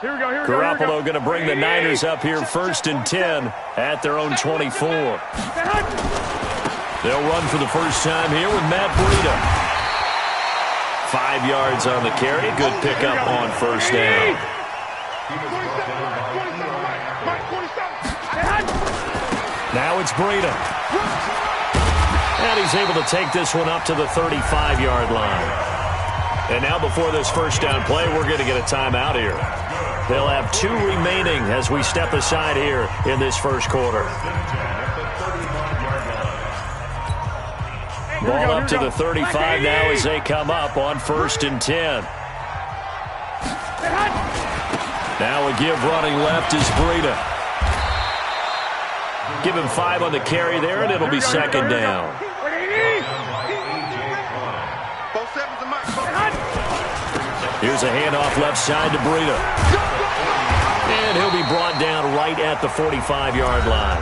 Garoppolo going to bring the Niners up here 1st and 10 at their own 24. They'll run for the first time here with Matt Breida. 5 yards on the carry. Good pickup on first down. Now it's Breida. And he's able to take this one up to the 35-yard line. And now before this first down play, we're going to get a timeout here. They'll have 2 remaining as we step aside here in this first quarter. Ball up to the 35 now as they come up on 1st and 10. Now a give running left is Breida. Give him 5 on the carry there, and it'll be 2nd down. Here's a handoff left side to Breida. And he'll be brought down right at the 45-yard line.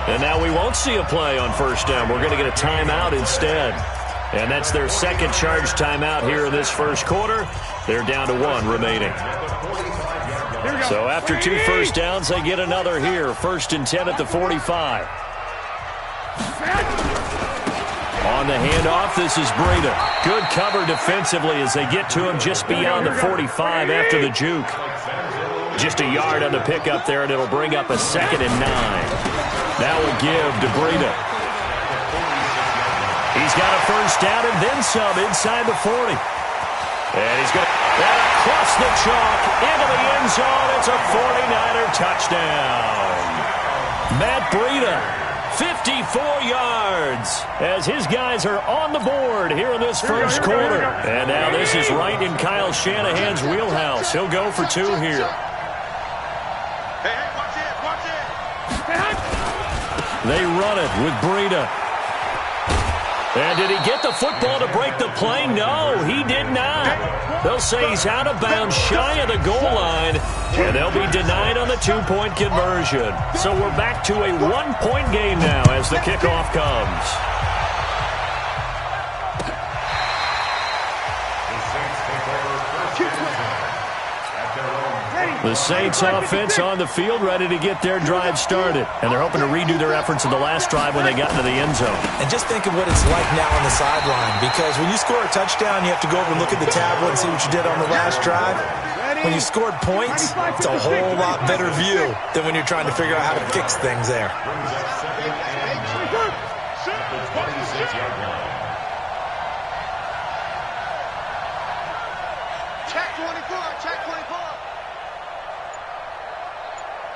And now we won't see a play on first down. We're going to get a timeout instead. And that's their second charge timeout here in this first quarter. They're down to 1 remaining. So after 2 first downs, they get another here. 1st and 10 at the 45. On the handoff, this is Breida. Good cover defensively as they get to him just beyond the 45 after the juke. Just a yard on the pickup there, and it'll bring up a 2nd and 9. Now a give to Breida. He's got a first down and then some inside the 40. And he's going to across the chalk into the end zone. It's a 49er touchdown. Matt Breida, 54 yards as his guys are on the board here in this first quarter. And now this is right in Kyle Shanahan's wheelhouse. He'll go for 2 here. They run it with Breida. And did he get the football to break the play? No, he did not. They'll say he's out of bounds shy of the goal line, and they'll be denied on the 2-point conversion. So we're back to a 1-point game now as the kickoff comes. The Saints offense on the field, ready to get their drive started. And they're hoping to redo their efforts in the last drive when they got into the end zone. And just think of what it's like now on the sideline, because when you score a touchdown, you have to go over and look at the tablet and see what you did on the last drive. When you scored points, it's a whole lot better view than when you're trying to figure out how to fix things there. Check 24, check 24.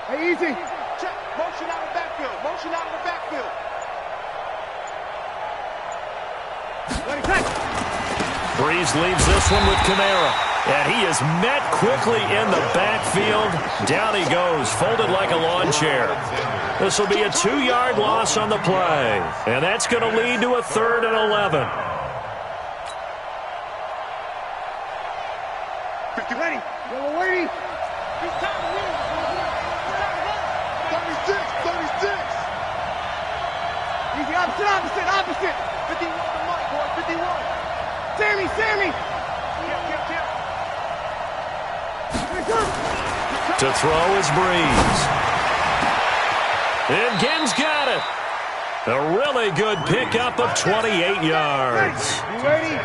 Hey, easy. Check. Motion out of the backfield. Motion out of the backfield. Breeze leaves this one with Kamara. And he is met quickly in the backfield. Down he goes, folded like a lawn chair. This will be a 2-yard loss on the play. And that's going to lead to a 3rd and 11. 50 ready. Yellow lady. He's time to win. 36. Easy, opposite. 51 to Mike, boy, 51. Sammy. To throw is Breeze. And Ginn's got it. A really good pickup of 28 yards. You ready?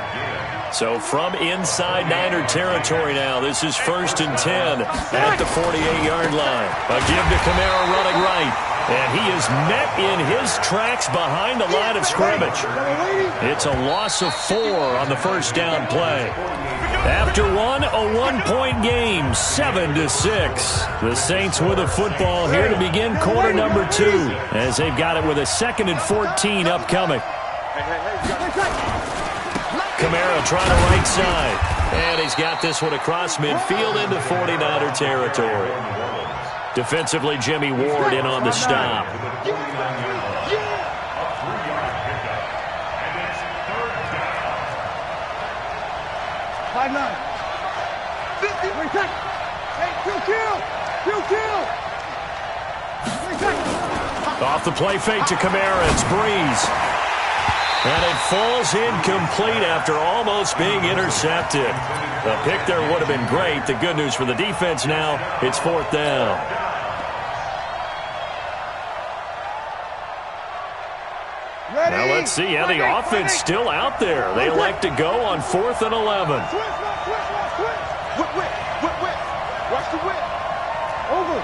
So from inside Niner territory now, this is 1st and 10 at the 48-yard line. A give to Kamara running right. And he is met in his tracks behind the line of scrimmage. It's a loss of 4 on the first down play. After one, a 1-point game, 7-6. The Saints with a football here to begin quarter number 2 as they've got it with a 2nd and 14 upcoming. Kamara trying to right side. And he's got this one across midfield into 49er territory. Defensively, Jimmy Ward in on the stop. Sideline. 50. Hey, kill. Off the play fake to Kamara. It's Breeze. And it falls incomplete after almost being intercepted. The pick there would have been great. The good news for the defense now, it's 4th down. Now let's see how the offense still out there. They elect to go on 4th and 11. Whip. Watch the whip. Over.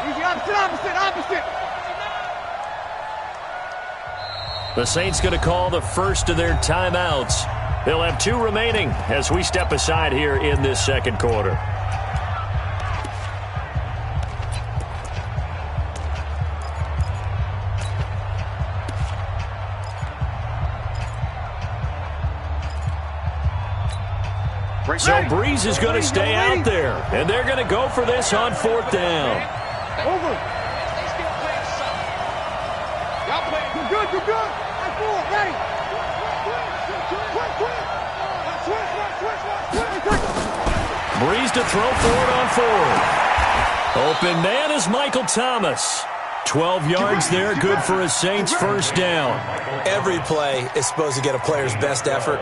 Easy, opposite. The Saints going to call the first of their timeouts. They'll have 2 remaining as we step aside here in this second quarter. So Breeze is going to stay out there, and they're going to go for this on 4th down. Over. Y'all play. You're good. I'm full. Ready. Breeze to throw forward on 4th. Open man is Michael Thomas. 12 yards there, good for a Saints first down. Every play is supposed to get a player's best effort.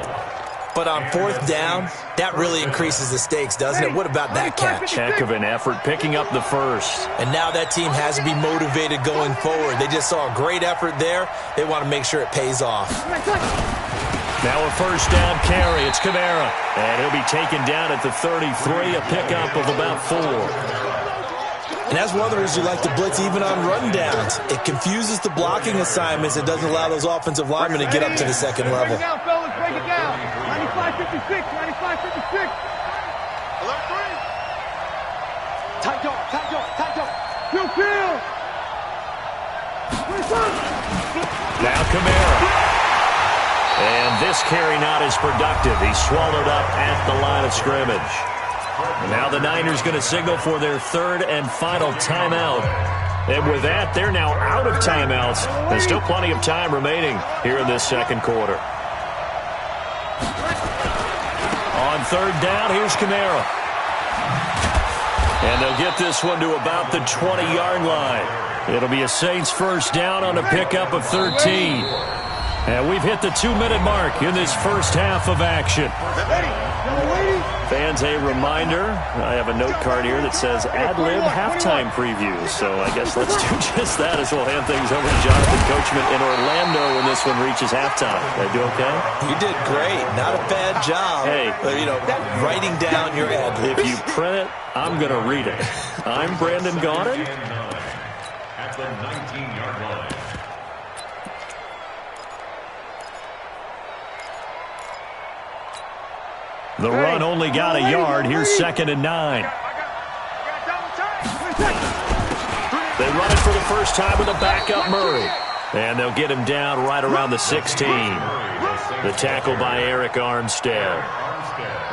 But on 4th down, that really increases the stakes, doesn't it? What about that catch? Heck of an effort picking up the first. And now that team has to be motivated going forward. They just saw a great effort there. They want to make sure it pays off. Now a first down carry. It's Kamara. And he'll be taken down at the 33, a pickup of about 4. And as others who like to blitz even on rundowns, it confuses the blocking assignments. It doesn't allow those offensive linemen to get up to the second level. Break it down, fellas. Break it down. 95-56. 95-56. Alert 3. Tight dog. Kill. Now Kamara. And this carry not as productive. He's swallowed up at the line of scrimmage. And now the Niners going to signal for their 3rd and final timeout. And with that, they're now out of timeouts. There's still plenty of time remaining here in this second quarter. On 3rd down, here's Kamara. And they'll get this one to about the 20-yard line. It'll be a Saints first down on a pickup of 13. And we've hit the 2-minute mark in this first half of action. Fans, a reminder, I have a note card here that says ad-lib halftime previews. So I guess let's do just that as we'll hand things over to Jonathan Coachman in Orlando when this one reaches halftime. Did I do okay? You did great. Not a bad job. Hey. Writing down your ad-libs. If you print it, I'm going to read it. I'm Brandon Gaudin. At the 19-yard line. The run only got a yard. Here's 2nd and 9. They run it for the first time with a backup Murray. And they'll get him down right around the 16. The tackle by Eric Armstead.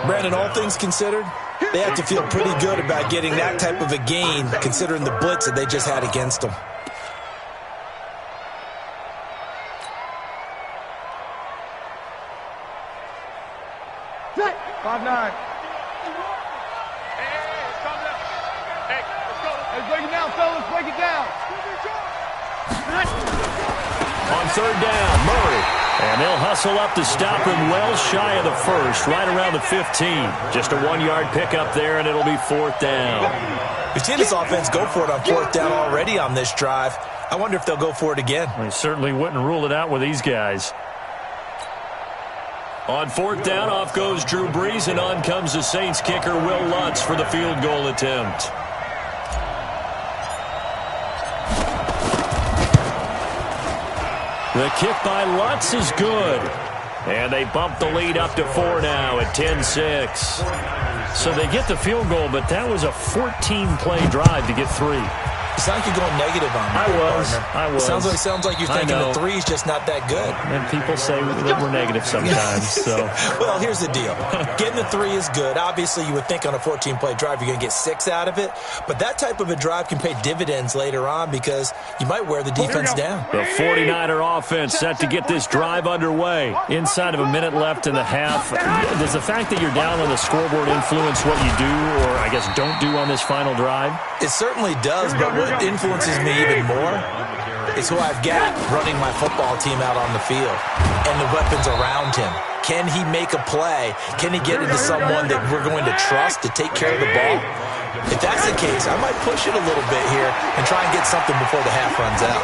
Brandon, all things considered, they have to feel pretty good about getting that type of a gain considering the blitz that they just had against them. On 3rd down, Murray. And they'll hustle up to stop him well shy of the first, right around the 15. Just a 1-yard pickup there, and it'll be 4th down. We've seen this offense go for it on 4th down already on this drive. I wonder if they'll go for it again. I certainly wouldn't rule it out with these guys. On 4th down, off goes Drew Brees, and on comes the Saints kicker, Will Lutz, for the field goal attempt. The kick by Lutz is good. And they bump the lead up to 4 now at 10-6. So they get the field goal, but that was a 14-play drive to get 3. You sound like you're going negative on me. I was. Sounds like you're thinking the 3's just not that good. And people say that we're negative sometimes. So, well, here's the deal. Getting the 3 is good. Obviously, you would think on a 14-play drive you're going to get 6 out of it. But that type of a drive can pay dividends later on because you might wear the defense down. The 49er offense set to get this drive underway. Inside of a minute left in the half. Does the fact that you're down on the scoreboard influence what you do or, I guess, don't do on this final drive? It certainly does, but what influences me even more is who I've got running my football team out on the field and the weapons around him. Can he make a play? Can he get into someone that we're going to trust to take care of the ball? If that's the case, I might push it a little bit here and try and get something before the half runs out.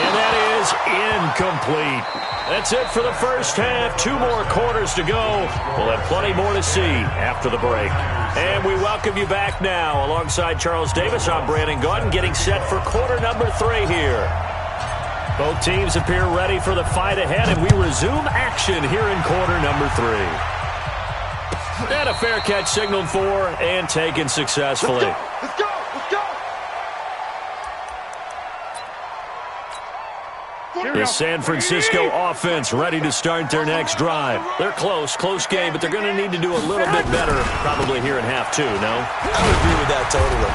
And that is incomplete. That's it for the first half. 2 more quarters to go. We'll have plenty more to see after the break. And we welcome you back now. Alongside Charles Davis, I'm Brandon Gaudin, getting set for quarter number 3 here. Both teams appear ready for the fight ahead, and we resume action here in quarter number 3. And a fair catch signaled for and taken successfully. Let's go! Let's go! The San Francisco offense ready to start their next drive. They're close game, but they're going to need to do a little bit better probably here in half 2, no? I would agree with that totally.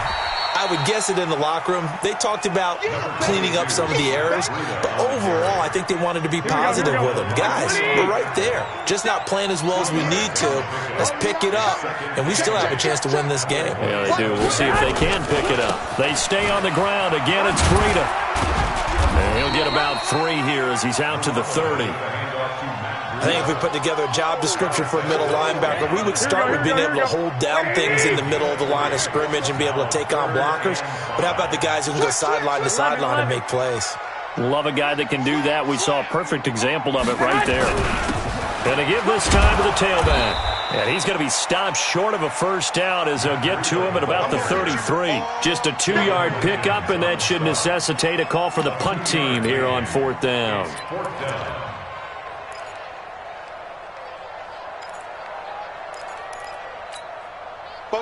I would guess it in the locker room. They talked about cleaning up some of the errors, but overall, I think they wanted to be positive with them. Guys, we're right there. Just not playing as well as we need to. Let's pick it up, and we still have a chance to win this game. Yeah, they do. We'll see if they can pick it up. They stay on the ground. Again, it's Breida. And he'll get about 3 here as he's out to the 30. I think if we put together a job description for a middle linebacker, we would start with being able to hold down things in the middle of the line of scrimmage and be able to take on blockers. But how about the guys who can go sideline to sideline and make plays? Love a guy that can do that. We saw a perfect example of it right there. And to give this time to the tailback. And he's going to be stopped short of a first down as they'll get to him at about the 33. Just a 2-yard pickup, and that should necessitate a call for the punt team here on 4th down.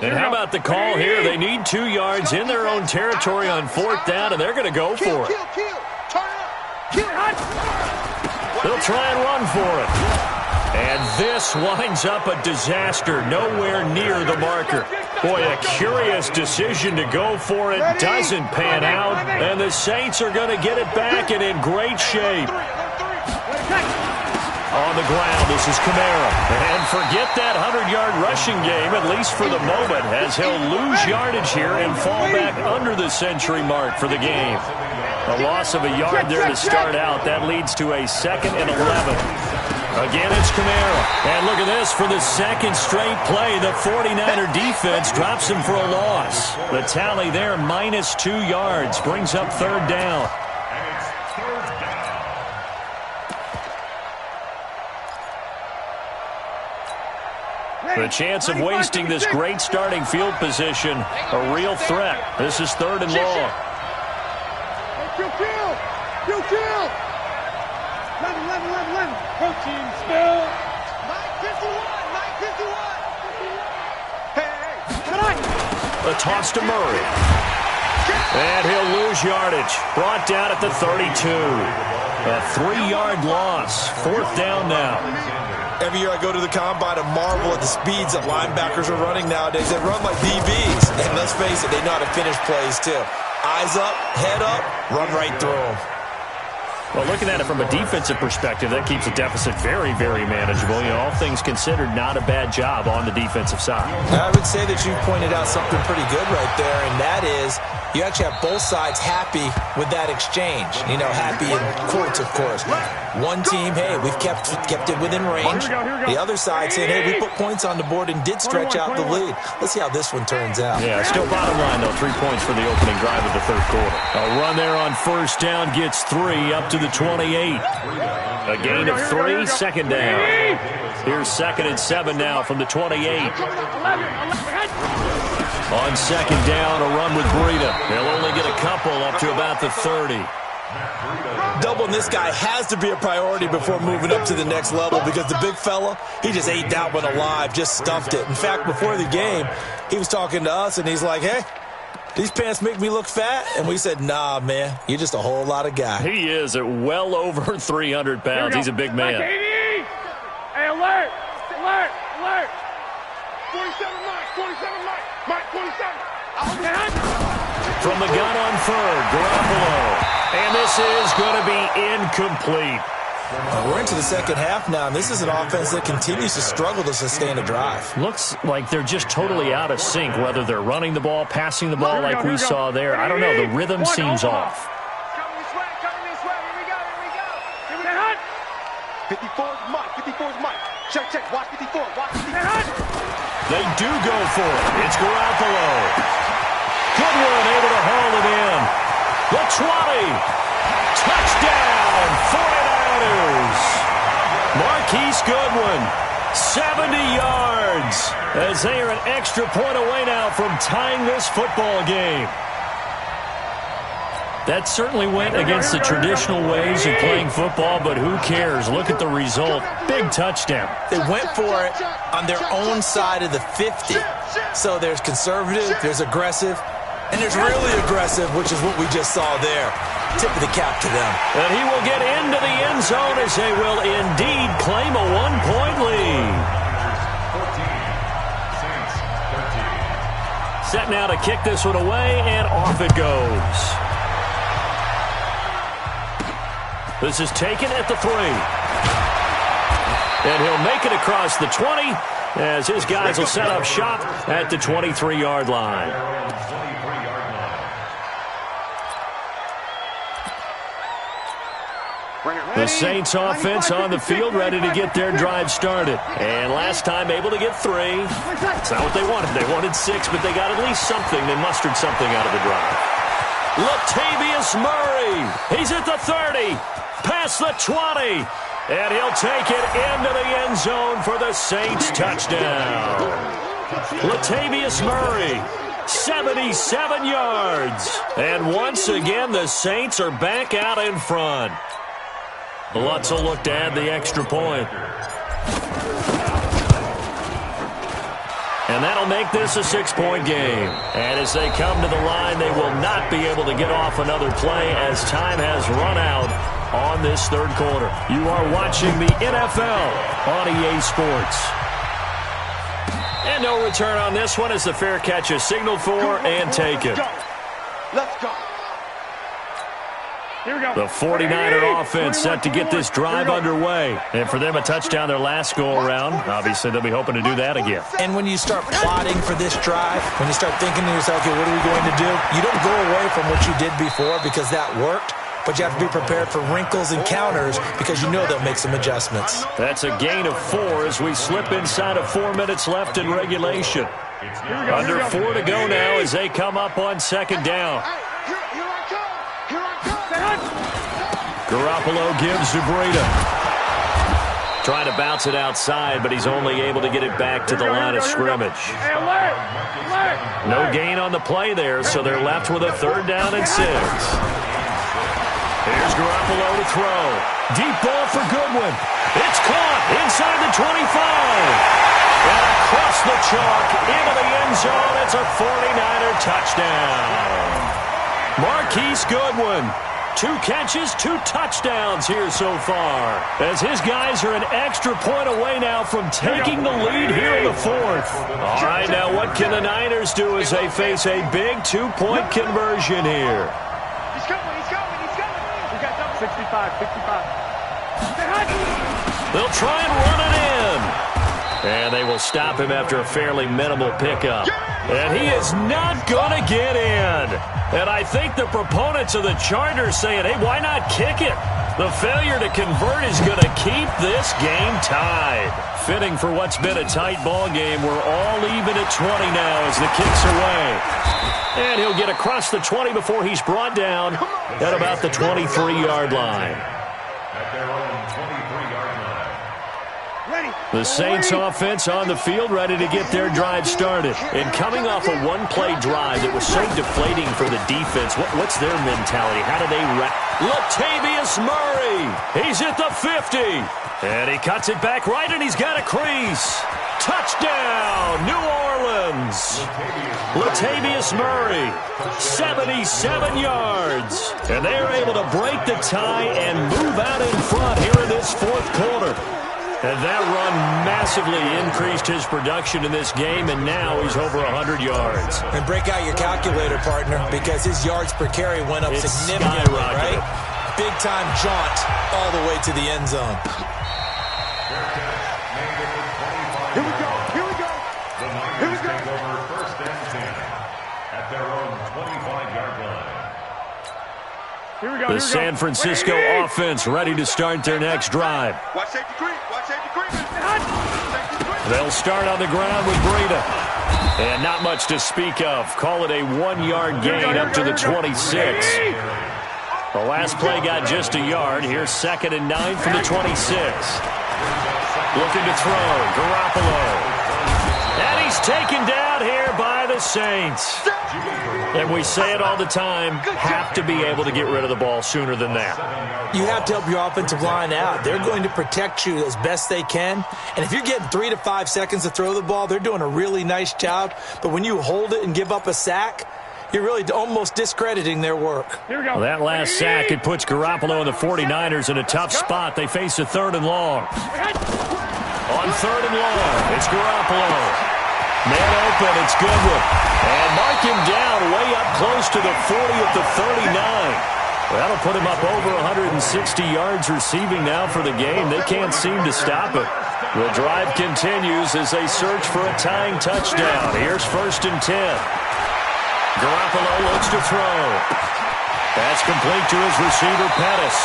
And how about the call here? They need 2 yards in their own territory on 4th down, and they're going to go for it. They'll try and run for it. And this winds up a disaster, nowhere near the marker. Boy, a curious decision to go for it doesn't pan out, and the Saints are going to get it back and in great shape. On the ground, this is Kamara. And forget that 100-yard rushing game, at least for the moment, as he'll lose yardage here and fall back under the century mark for the game. A loss of a yard there to start out. That leads to a 2nd and 11. Again, it's Kamara. And look at this. For the 2nd straight play, the 49er defense drops him for a loss. The tally there, -2 yards, brings up 3rd down. The chance of wasting this great starting field position, a real threat. This is 3rd and long. You kill! 11. Protein spill. 9:51. A toss to Murray. And he'll lose yardage. Brought down at the 32. A 3-yard loss. 4th down now. Every year I go to the combine and marvel at the speeds that linebackers are running nowadays. They run like DBs. And let's face it, they know how to finish plays too. Eyes up, head up, run right through them. Well, looking at it from a defensive perspective, that keeps the deficit very, very manageable. You know, all things considered, not a bad job on the defensive side. I would say that you pointed out something pretty good right there, and that is you actually have both sides happy with that exchange. You know, happy in quotes, of course. One team, hey, we've kept it within range. The other side saying, hey, we put points on the board and did stretch out the lead. Let's see how this one turns out. Yeah, still bottom line, though. 3 points for the opening drive of the 3rd quarter. A run there on 1st down gets 3 up to the 28. A gain of 3, 2nd down. Here's 2nd and 7 now from the 28. On 2nd down, a run with Breida. They'll only get a couple up to about the 30. Doubling this guy has to be a priority before moving up to the next level because the big fella, he just ate that one alive, just stuffed it. In fact, before the game, he was talking to us, and he's like, hey, these pants make me look fat? And we said, nah, man, you're just a whole lot of guy. He is at well over 300 pounds. He's a big man. Hey, alert! 47 Mike, 47. From the gun on 3rd, Garoppolo. And this is going to be incomplete. We're into the second half now, and this is an offense that continues to struggle to sustain a drive. Looks like they're just totally out of sync, whether they're running the ball, passing the ball like we saw there. I don't know. The rhythm seems off. Coming this way, here we go, here we go. 54's Mike, 54's Mike. Check, watch 54, watch 54. They do go for it. It's Garoppolo. Goodwin able to haul it in. The 20. Touchdown, 49ers. Marquise Goodwin, 70 yards, as they are an extra point away now from tying this football game. That certainly went against the traditional ways of playing football, but who cares? Look at the result. Big touchdown. They went for it on their own side of the 50. So there's conservative, there's aggressive, and there's really aggressive, which is what we just saw there. Tip of the cap to them. And he will get into the end zone as they will indeed claim a one-point lead. 14, Saints 13. Set now to kick this one away, and off it goes. This is taken at the 3. And he'll make it across the 20 as his guys will set up shop at the 23-yard line. The Saints offense on the field ready to get their drive started. And last time able to get 3. It's not what they wanted. They wanted 6, but they got at least something. They mustered something out of the drive. Latavius Murray. He's at the 30. Past the 20. And he'll take it into the end zone for the Saints touchdown. Latavius Murray, 77 yards. And once again, the Saints are back out in front. Lutz will look to add the extra point. And that'll make this a 6-point game. And as they come to the line, they will not be able to get off another play as time has run out on this third quarter. You are watching the NFL on EA Sports. And no return on this one as the fair catch is signaled for and taken. Let's go. Here we go. The 49er offense set to get this drive underway. And for them, a touchdown their last go-around. Obviously, they'll be hoping to do that again. And when you start plotting for this drive, when you start thinking to yourself, okay, what are we going to do? You don't go away from what you did before because that worked. But you have to be prepared for wrinkles and counters because you know they'll make some adjustments. That's a gain of 4 as we slip inside of 4 minutes left in regulation. Under 4 to go now as they come up on second down. Garoppolo gives to Breida. Trying to bounce it outside, but he's only able to get it back to the line of scrimmage. No gain on the play there, so they're left with a 3rd down and 6. Here's Garoppolo to throw. Deep ball for Goodwin. It's caught inside the 25. And across the chalk into the end zone. It's a 49er touchdown. Marquise Goodwin. 2 catches, 2 touchdowns here so far. As his guys are an extra point away now from taking the lead here in the 4th. All right, now what can the Niners do as they face a big 2-point conversion here? He's coming. We got double 65. They'll try and run it in. And they will stop him after a fairly minimal pickup. And he is not going to get in. And I think the proponents of the Chargers saying, hey, why not kick it? The failure to convert is going to keep this game tied. Fitting for what's been a tight ball game. We're all even at 20 now as the kick's away. And he'll get across the 20 before he's brought down at about the 23-yard line. At their own 23-yard line. The Saints offense on the field ready to get their drive started. And coming off a one-play drive that was so deflating for the defense, what's their mentality? How do they Latavius Murray, he's at the 50. And he cuts it back right, and he's got a crease. Touchdown, New Orleans. Latavius Murray, 77 yards. And they are able to break the tie and move out in front here in this 4th quarter. And that run massively increased his production in this game, and now he's over 100 yards. And break out your calculator, partner, because his yards per carry went up significantly, right? big-time jaunt all the way to the end zone. Here we go. Here we go. The Niners take over first and 10 at their own 25-yard line. Here we go. The San Francisco offense ready to start their next drive. Watch safety creep. Watch safety creep. They'll start on the ground with Breida. And not much to speak of. Call it a 1-yard gain up to the 26. The last play got just a yard. Here's 2nd and 9 from the 26. Looking to throw. Garoppolo. And he's taken down here by the Saints. And we say it all the time, have to be able to get rid of the ball sooner than that. You have to help your offensive line out. They're going to protect you as best they can. And if you're getting 3 to 5 seconds to throw the ball, they're doing a really nice job. But when you hold it and give up a sack, you're really almost discrediting their work. Here we go. Well, that last sack, it puts Garoppolo and the 49ers in a tough spot. They face a 3rd and long. On 3rd and long, it's Garoppolo. Man open, it's Goodwin. And mark him down way up close to the 40 at the 39. Well, that'll put him up over 160 yards receiving now for the game. They can't seem to stop it. The drive continues as they search for a tying touchdown. Here's 1st and 10. Garoppolo looks to throw. That's complete to his receiver, Pettis.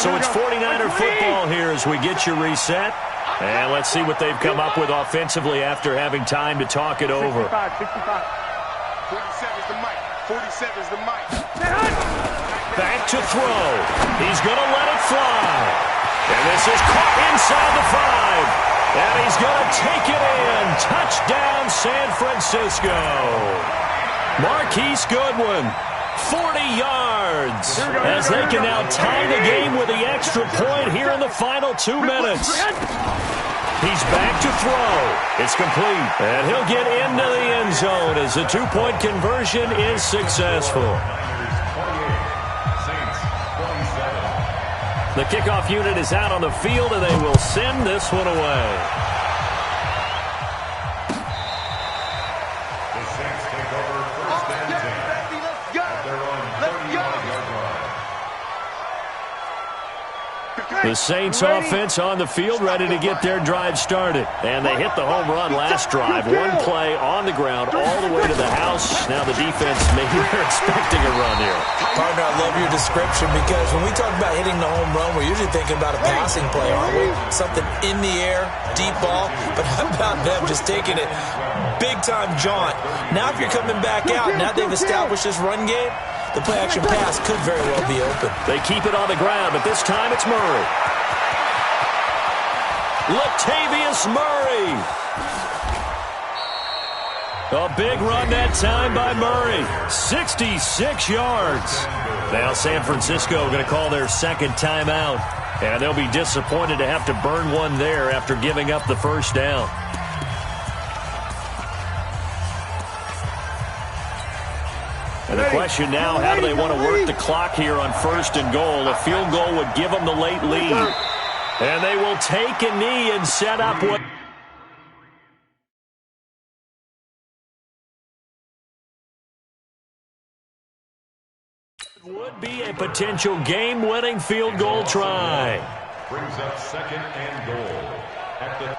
So it's 49er football here as we get you reset. And let's see what they've come up with offensively after having time to talk it over. 65. 47's the mic. 47's the mic. Back to throw. He's going to let it fly. And this is caught inside the 5. And he's going to take it in. Touchdown, San Francisco. Marquise Goodwin. 40 yards as they can now tie the game with the extra point here in the final 2 minutes. He's back to throw. It's complete. And he'll get into the end zone as the 2-point conversion is successful. The kickoff unit is out on the field, and they will send this one away. The Saints offense on the field ready to get their drive started. And they hit the home run last drive. 1 play on the ground all the way to the house. Now the defense, maybe they're expecting a run here. Partner, I love your description because when we talk about hitting the home run, we're usually thinking about a passing play, aren't we? Something in the air, deep ball. But how about them just taking it big-time jaunt? Now if you're coming back out, now they've established this run game, the play-action pass could very well be open. They keep it on the ground, but this time it's Murray. Latavius Murray. A big run that time by Murray. 66 yards. Now San Francisco going to call their 2nd timeout. And they'll be disappointed to have to burn one there after giving up the 1st down. And the question now, how do they want to work the clock here on 1st and goal? A field goal would give them the late lead. And they will take a knee and set up what would be a potential game-winning field goal try. Brings up 2nd and goal at the